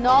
9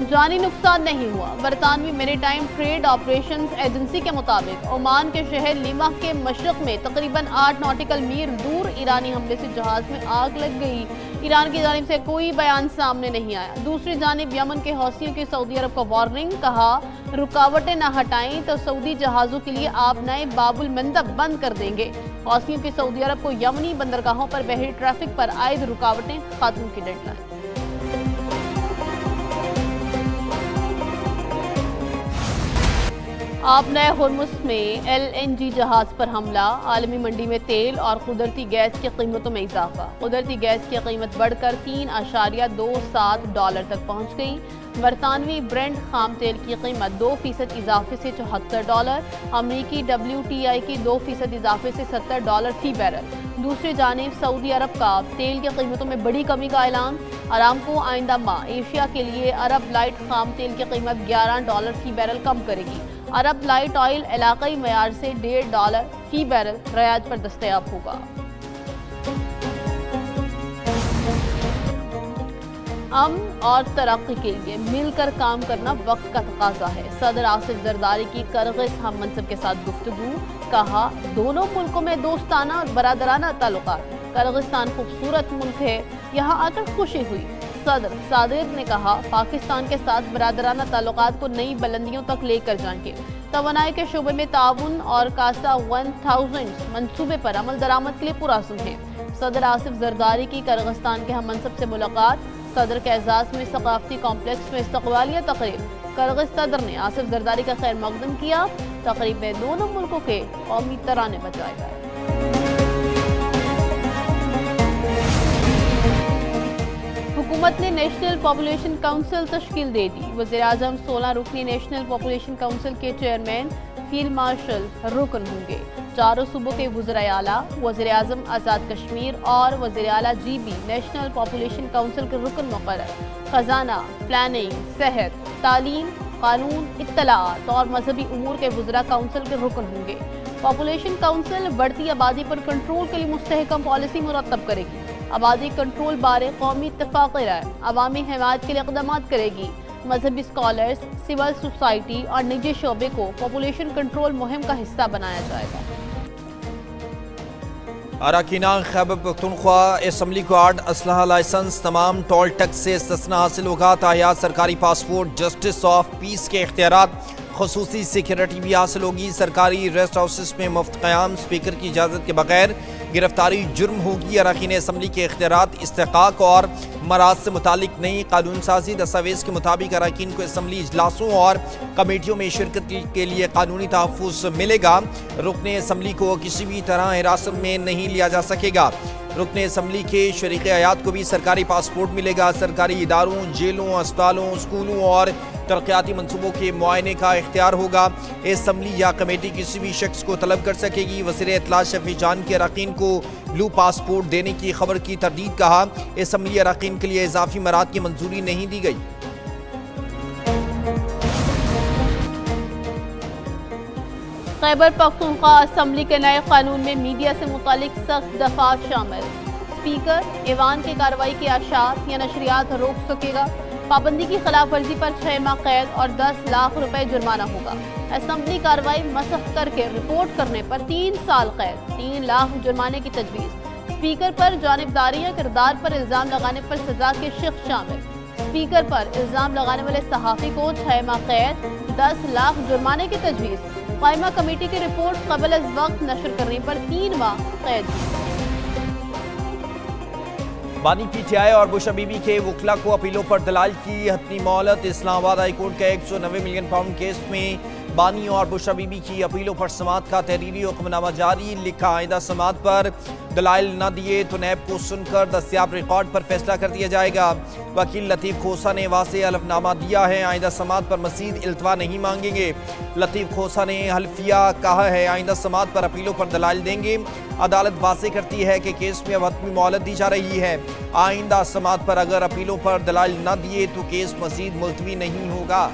جانی نقصان نہیں ہوا۔ برطانوی میری ٹائم ٹریڈ آپریشنز ایجنسی کے مطابق عمان کے شہر لیمہ کے مشرق میں تقریباً 8 ناٹیکل میل دور ایرانی حملے سے جہاز میں آگ لگ گئی۔ ایران کی جانب سے کوئی بیان سامنے نہیں آیا۔ دوسری جانب یمن کے حوثیوں کی سعودی عرب کو وارننگ، کہا رکاوٹیں نہ ہٹائیں تو سعودی جہازوں کے لیے آپ نئے باب المندب بند کر دیں گے۔ حوثیوں کی سعودی عرب کو یمنی بندرگاہوں پر بحری ٹریفک پر عائد رکاوٹیں ختم کی ڈیڈ لائن۔ آپ نئے ہرمز میں LNG جہاز پر حملہ، عالمی منڈی میں تیل اور قدرتی گیس کی قیمتوں میں اضافہ۔ قدرتی گیس کی قیمت بڑھ کر $3.27 تک پہنچ گئی۔ برطانوی برنٹ خام تیل کی قیمت 2% اضافے سے $74، امریکی WTI کی 2% اضافے سے $70 فی بیرل۔ دوسری جانب سعودی عرب کا تیل کی قیمتوں میں بڑی کمی کا اعلان۔ ارامکو آئندہ ماہ ایشیا کے لیے عرب لائٹ خام تیل کی قیمت $11 فی بیرل کم کرے گی۔ عرب لائٹ آئل علاقائی معیار سے $1.5 فی بیرل رعایت پر دستیاب ہوگا۔ امن اور ترقی کے لیے مل کر کام کرنا وقت کا تقاضا ہے۔ صدر آصف زرداری کی کرغز ہم منصب کے ساتھ گفتگو، کہا دونوں ملکوں میں دوستانہ اور برادرانہ تعلقات ہیں۔ کرغزستان خوبصورت ملک ہے، یہاں آ کر خوشی ہوئی۔ صدر صادق نے کہا پاکستان کے ساتھ برادرانہ تعلقات کو نئی بلندیوں تک لے کر جائیں گے۔ توانائی کے شعبے میں تعاون اور کاسا 1000 منصوبے پر عمل درآمد کے لیے پرعزم ہیں۔ صدر آصف زرداری کی کرغزستان کے ہم منصب سے ملاقات، صدر کے اعزاز میں ثقافتی کمپلیکس میں استقبالیہ تقریب۔ کرغز صدر نے آصف زرداری کا خیر مقدم کیا۔ تقریب میں دونوں ملکوں کے قومی ترانے بجائے گئے۔ حکومت نے نیشنل پاپولیشن کونسل تشکیل دے دی۔ وزیر اعظم 16 رکنی نیشنل پاپولیشن کونسل کے چیئرمین فیلڈ مارشل رکن ہوں گے۔ چاروں صوبوں کے وزرائے اعلیٰ، وزیر اعظم آزاد کشمیر اور وزیر اعلیٰ GB نیشنل پاپولیشن کونسل کے رکن مقرر۔ خزانہ، پلاننگ، صحت، تعلیم، قانون، اطلاعات اور مذہبی امور کے وزراء کونسل کے رکن ہوں گے۔ پاپولیشن کونسل بڑھتی آبادی پر کنٹرول کے لیے مستحکم پالیسی مرتب کرے گی۔ آبادی کنٹرول بارے قومی اتفاق رائے، عوامی حمایت کے لیے اقدامات کرے گی۔ مذہبی اسکالرز، سول سوسائٹی اور نجی شعبے کو پاپولیشن کنٹرول مہم کا حصہ بنایا جائے گا۔ اراکین خیبر پختونخوا اسمبلی کارڈ، اسلحہ لائسنس، تمام ٹول ٹیکس سے استثناء حاصل ہوگا۔ تاحیات سرکاری پاسپورٹ، جسٹس آف پیس کے اختیارات، خصوصی سیکیورٹی بھی حاصل ہوگی۔ سرکاری ریسٹ ہاؤسز میں مفت قیام، اسپیکر کی اجازت کے بغیر گرفتاری جرم ہوگی۔ اراکین اسمبلی کے اختیارات استحقاق اور مراحل سے متعلق نئی قانون سازی دستاویز کے مطابق اراکین کو اسمبلی اجلاسوں اور کمیٹیوں میں شرکت کے لیے قانونی تحفظ ملے گا۔ رکن اسمبلی کو کسی بھی طرح حراست میں نہیں لیا جا سکے گا۔ رکن اسمبلی کے شریک حیات کو بھی سرکاری پاسپورٹ ملے گا۔ سرکاری اداروں، جیلوں، اسپتالوں، اسکولوں اور ترقیاتی منصوبوں کے معائنے کا اختیار ہوگا۔ اسمبلی یا کمیٹی کسی بھی شخص کو طلب کر سکے گی۔ وزیر اطلاع شفیع جان کے اراکین کو بلو پاسپورٹ دینے کی خبر کی تردید، کہا اسمبلی اراکین کے لیے اضافی مراحل کی منظوری نہیں دی گئی۔ خیبر پختونخوا اسمبلی کے نئے قانون میں میڈیا سے متعلق سخت دفعات شامل۔ اسپیکر ایوان کی کارروائی کے اشاعت یا نشریات روک سکے گا۔ پابندی کی خلاف ورزی پر 6 ماہ قید اور 10 لاکھ روپے جرمانہ ہوگا۔ اسمبلی کارروائی مسخ کر کے رپورٹ کرنے پر 3 سال قید، 3 لاکھ جرمانے کی تجویز۔ اسپیکر پر جانبداری یا کردار پر الزام لگانے پر سزا کے شق شامل۔ اسپیکر پر الزام لگانے والے صحافی کو 6 ماہ قید، 10 لاکھ جرمانے کی تجویز۔ قائمہ کمیٹی کی رپورٹ قبل از وقت نشر کرنے پر 3 ماہ قید۔ بانی PTI اور بشرا بی بی کے وکلاء کو اپیلوں پر دلائل کی حتمی مہلت۔ اسلام آباد ہائی کورٹ کا 190 ملین پاؤنڈ کیس میں بانی اور بشرا بی بی کی اپیلوں پر سماعت کا تحریری حکم نامہ جاری، لکھا آئندہ سماعت پر دلائل نہ دیے تو نیب کو سن کر دستیاب ریکارڈ پر فیصلہ کر دیا جائے گا۔ وکیل لطیف کھوسہ نے واضح حلف نامہ دیا ہے، آئندہ سماعت پر مزید التوا نہیں مانگیں گے۔ لطیف کھوسہ نے حلفیہ کہا ہے آئندہ سماعت پر اپیلوں پر دلائل دیں گے۔ عدالت واضح کرتی ہے کہ کیس میں اب حتمی مہلت دی جا رہی ہے، آئندہ سماعت پر اگر اپیلوں پر دلائل نہ دیے تو کیس مزید ملتوی نہیں ہوگا۔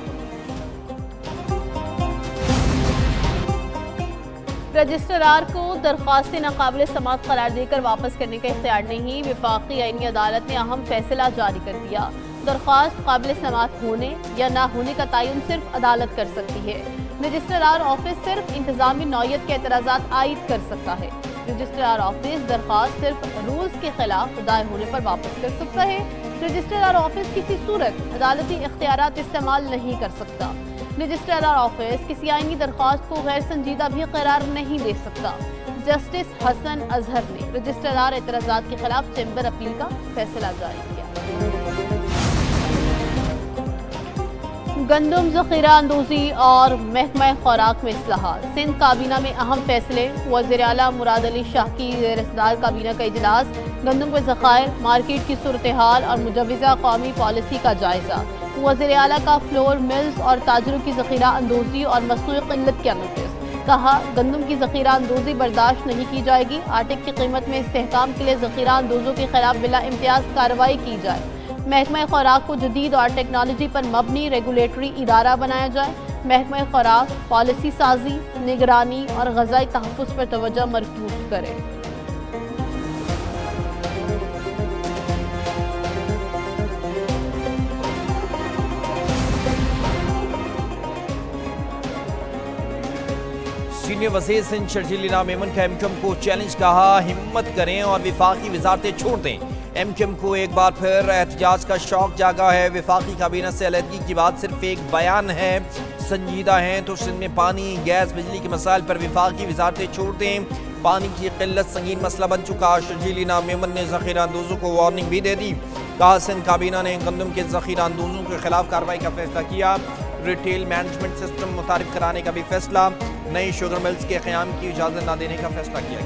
رجسٹرار کو درخواستیں ناقابل سماعت قرار دے کر واپس کرنے کا اختیار نہیں، وفاقی آئینی عدالت نے اہم فیصلہ جاری کر دیا۔ درخواست قابل سماعت ہونے یا نہ ہونے کا تعین صرف عدالت کر سکتی ہے۔ رجسٹرار آفس صرف انتظامی نوعیت کے اعتراضات عائد کر سکتا ہے۔ رجسٹرار آفس درخواست صرف رولز کے خلاف دائر ہونے پر واپس کر سکتا ہے۔ رجسٹرار آفس کسی صورت عدالتی اختیارات استعمال نہیں کر سکتا۔ رجسٹرار آفس کسی آئینی درخواست کو غیر سنجیدہ بھی قرار نہیں دے سکتا۔ جسٹس حسن اظہر نے رجسٹرار اعتراضات کے خلاف چیمبر اپیل کا فیصلہ جاری کیا۔ گندم ذخیرہ اندوزی اور محکمہ خوراک میں اصلاحات۔ سندھ کابینہ میں اہم فیصلے۔ وزیر اعلیٰ مراد علی شاہ کی زیر صدر کابینہ کا اجلاس۔ گندم کے ذخائر، مارکیٹ کی صورتحال اور مجوزہ قومی پالیسی کا جائزہ۔ وزیر اعلیٰ کا فلور ملز اور تاجروں کی ذخیرہ اندوزی اور مصنوعی قلت کا نوٹس۔ کہا گندم کی ذخیرہ اندوزی برداشت نہیں کی جائے گی۔ آٹے کی قیمت میں استحکام کے لیے ذخیرہ اندوزوں کے خلاف بلا امتیاز کارروائی کی جائے۔ محکمہ خوراک کو جدید اور ٹیکنالوجی پر مبنی ریگولیٹری ادارہ بنایا جائے۔ محکمہ خوراک پالیسی سازی، نگرانی اور غذائی تحفظ پر توجہ مرکوز کرے۔ سینئر وزیر سندھ شرجیل انعام میمن کا ایم کیو ایم کو چیلنج، کہا ہمت کریں اور وفاقی وزارتیں چھوڑ دیں۔ ایم کیو ایم کو ایک بار پھر احتجاج کا شوق جاگا ہے۔ وفاقی کابینہ سے علیحدگی کی بات صرف ایک بیان ہے، سنجیدہ ہیں تو سندھ میں پانی، گیس، بجلی کے مسائل پر وفاقی وزارتیں چھوڑ دیں۔ پانی کی قلت سنگین مسئلہ بن چکا۔ شرجیل انعام میمن نے ذخیرہ اندوزوں کو وارننگ بھی دے دی۔ کہا سندھ کابینہ نے گندم کے ذخیرہ اندوزوں کے خلاف کارروائی کا فیصلہ کیا۔ ریٹیل مینجمنٹ سسٹم متعارف کرانے کا بھی فیصلہ۔ نئی شوگر ملز کے قیام کی اجازت نہ دینے کا فیصلہ کیا گیا۔